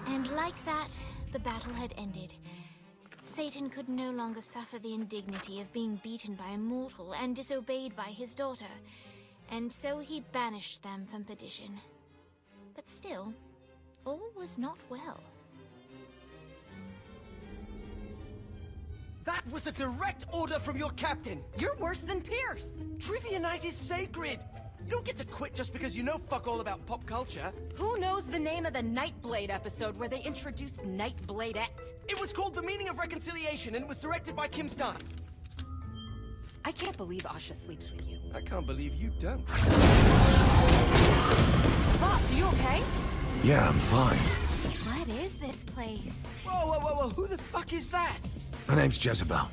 And like that, the battle had ended. Satan could no longer suffer the indignity of being beaten by a mortal and disobeyed by his daughter, and so he banished them from perdition. But still, all was not well. That was a direct order from your captain! You're worse than Pierce! Trivia night is sacred! You don't get to quit just because you know fuck all about pop culture. Who knows the name of the Nightblade episode where they introduced Nightbladette? It was called The Meaning of Reconciliation and it was directed by Kim Starr. I can't believe Asha sleeps with you. I can't believe you don't. Boss, are you okay? Yeah, I'm fine. What is this place? Whoa, whoa, whoa, whoa, who the fuck is that? Her name's Jezebel.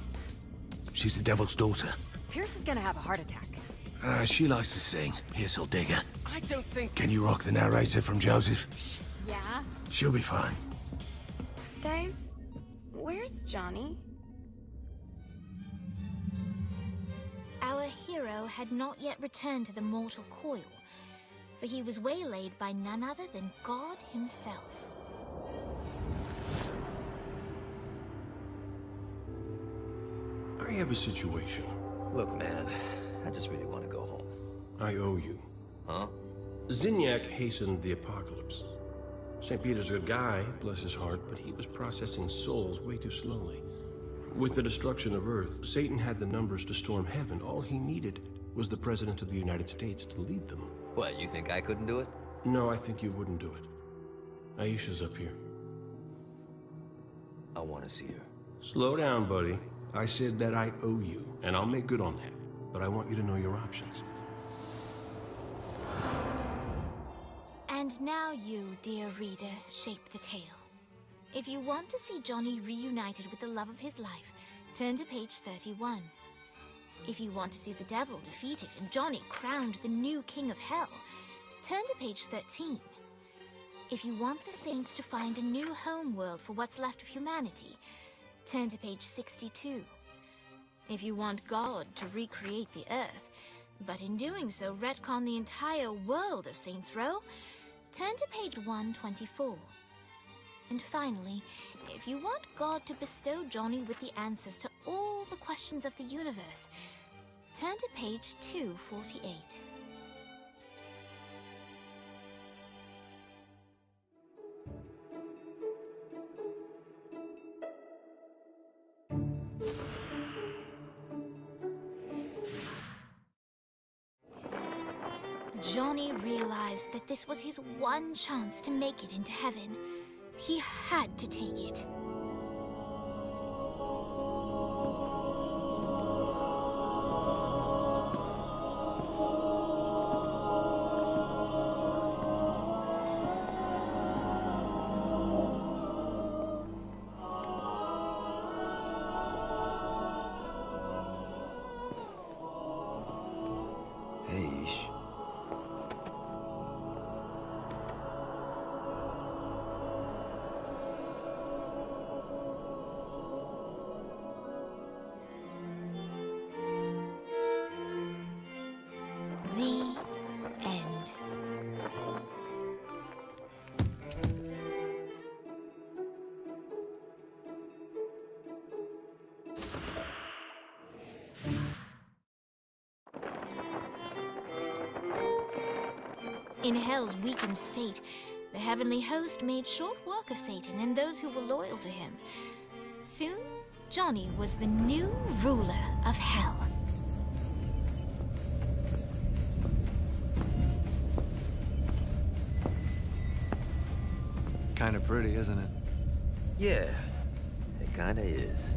She's the devil's daughter. Pierce is gonna have a heart attack. She likes to sing. Here's will dig her. I don't think... Can you rock the narrator from Joseph? Yeah? She'll be fine. Guys, where's Johnny? Our hero had not yet returned to the mortal coil, for he was waylaid by none other than God himself. I have a situation. Look, man, I just really want to go home. I owe you. Huh? Zinyak hastened the apocalypse. St. Peter's a good guy, bless his heart, but he was processing souls way too slowly. With the destruction of Earth, Satan had the numbers to storm heaven. All he needed was the President of the United States to lead them. What, you think I couldn't do it? No, I think you wouldn't do it. Aisha's up here. I want to see her. Slow down, buddy. I said that I owe you, and I'll make good on that. But I want you to know your options. And now you, dear reader, shape the tale. If you want to see Johnny reunited with the love of his life, turn to page 31. If you want to see the devil defeated and Johnny crowned the new king of hell, turn to page 13. If you want the saints to find a new home world for what's left of humanity, turn to page 62. If you want God to recreate the Earth, but in doing so retcon the entire world of Saints Row, turn to page 124. And finally, if you want God to bestow Johnny with the answers to all the questions of the universe, turn to page 248. Johnny realized that this was his one chance to make it into heaven. He had to take it. Hey, Ish. The end. In Hell's weakened state, the heavenly host made short work of Satan and those who were loyal to him. Soon, Johnny was the new ruler of Hell. Kinda pretty, isn't it? Yeah, it kinda is.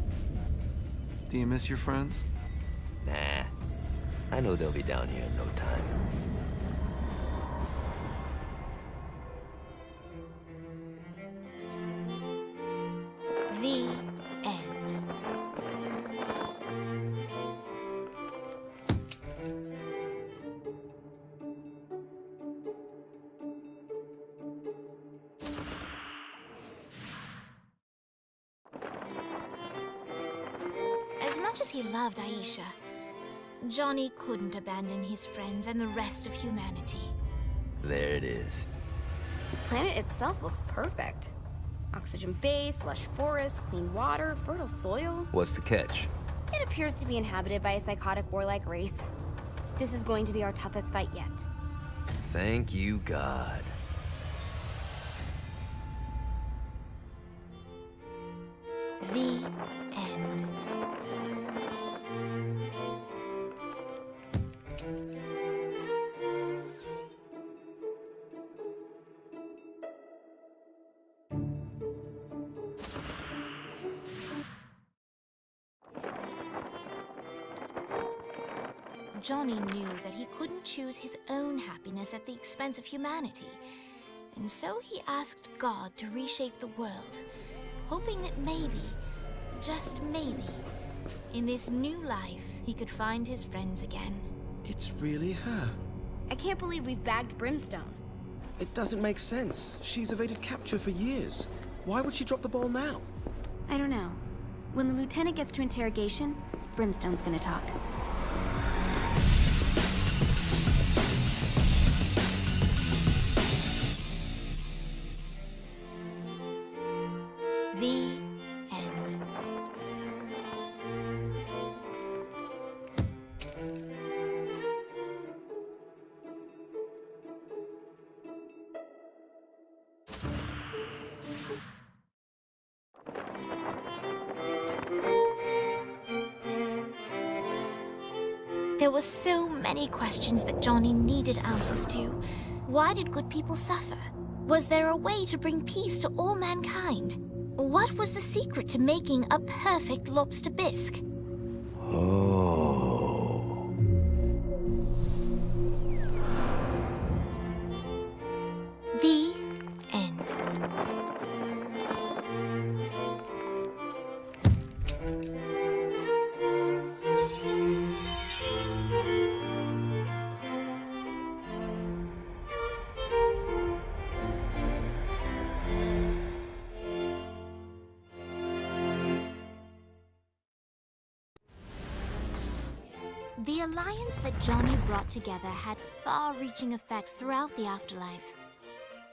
Do you miss your friends? Nah, I know they'll be down here in no time. The end. much as he loved Aisha, Johnny couldn't abandon his friends and the rest of humanity. There it is. The planet itself looks perfect. Oxygen base, lush forests, clean water, fertile soil. What's the catch? It appears to be inhabited by a psychotic warlike race. This is going to be our toughest fight yet. Thank you, God. The end. Johnny knew that he couldn't choose his own happiness at the expense of humanity, and so he asked God to reshape the world, hoping that maybe, just maybe, in this new life, he could find his friends again. It's really her. I can't believe we've bagged Brimstone. It doesn't make sense. She's evaded capture for years. Why would she drop the ball now? I don't know. When the lieutenant gets to interrogation, Brimstone's gonna talk. The end. There were so many questions that Johnny needed answers to. Why did good people suffer? Was there a way to bring peace to all mankind? What was the secret to making a perfect lobster bisque? Oh. The end. The alliance that Johnny brought together had far-reaching effects throughout the afterlife.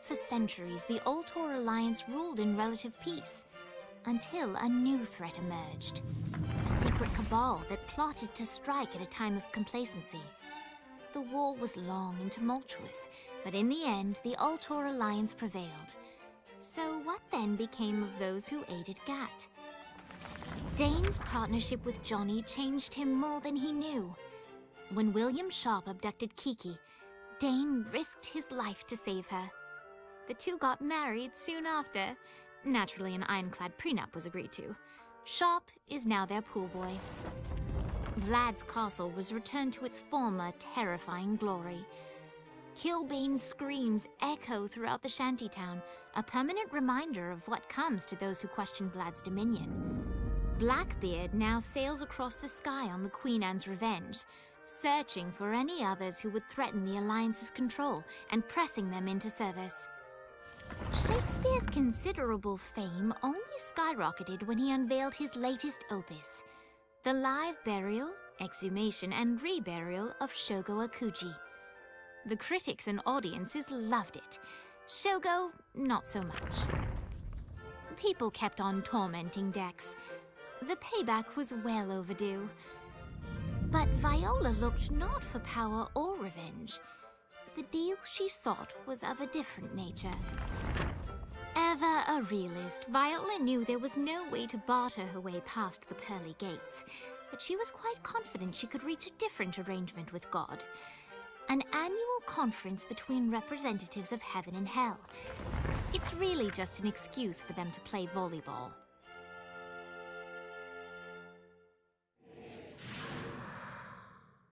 For centuries, the Ultor Alliance ruled in relative peace, until a new threat emerged. A secret cabal that plotted to strike at a time of complacency. The war was long and tumultuous, but in the end, the Ultor Alliance prevailed. So what then became of those who aided Gat? Dane's partnership with Johnny changed him more than he knew. When William Sharp abducted Kiki, Dane risked his life to save her. The two got married soon after. Naturally, an ironclad prenup was agreed to. Sharp is now their pool boy. Vlad's castle was returned to its former terrifying glory. Kilbane's screams echo throughout the shantytown, a permanent reminder of what comes to those who question Vlad's dominion. Blackbeard now sails across the sky on the Queen Anne's revenge, searching for any others who would threaten the Alliance's control and pressing them into service. Shakespeare's considerable fame only skyrocketed when he unveiled his latest opus, the live burial, exhumation, and reburial of Shogo Akuji. The critics and audiences loved it. Shogo, not so much. People kept on tormenting Dex. The payback was well overdue. But Viola looked not for power or revenge. The deal she sought was of a different nature. Ever a realist, Viola knew there was no way to barter her way past the pearly gates, but she was quite confident she could reach a different arrangement with God. An annual conference between representatives of heaven and hell. It's really just an excuse for them to play volleyball.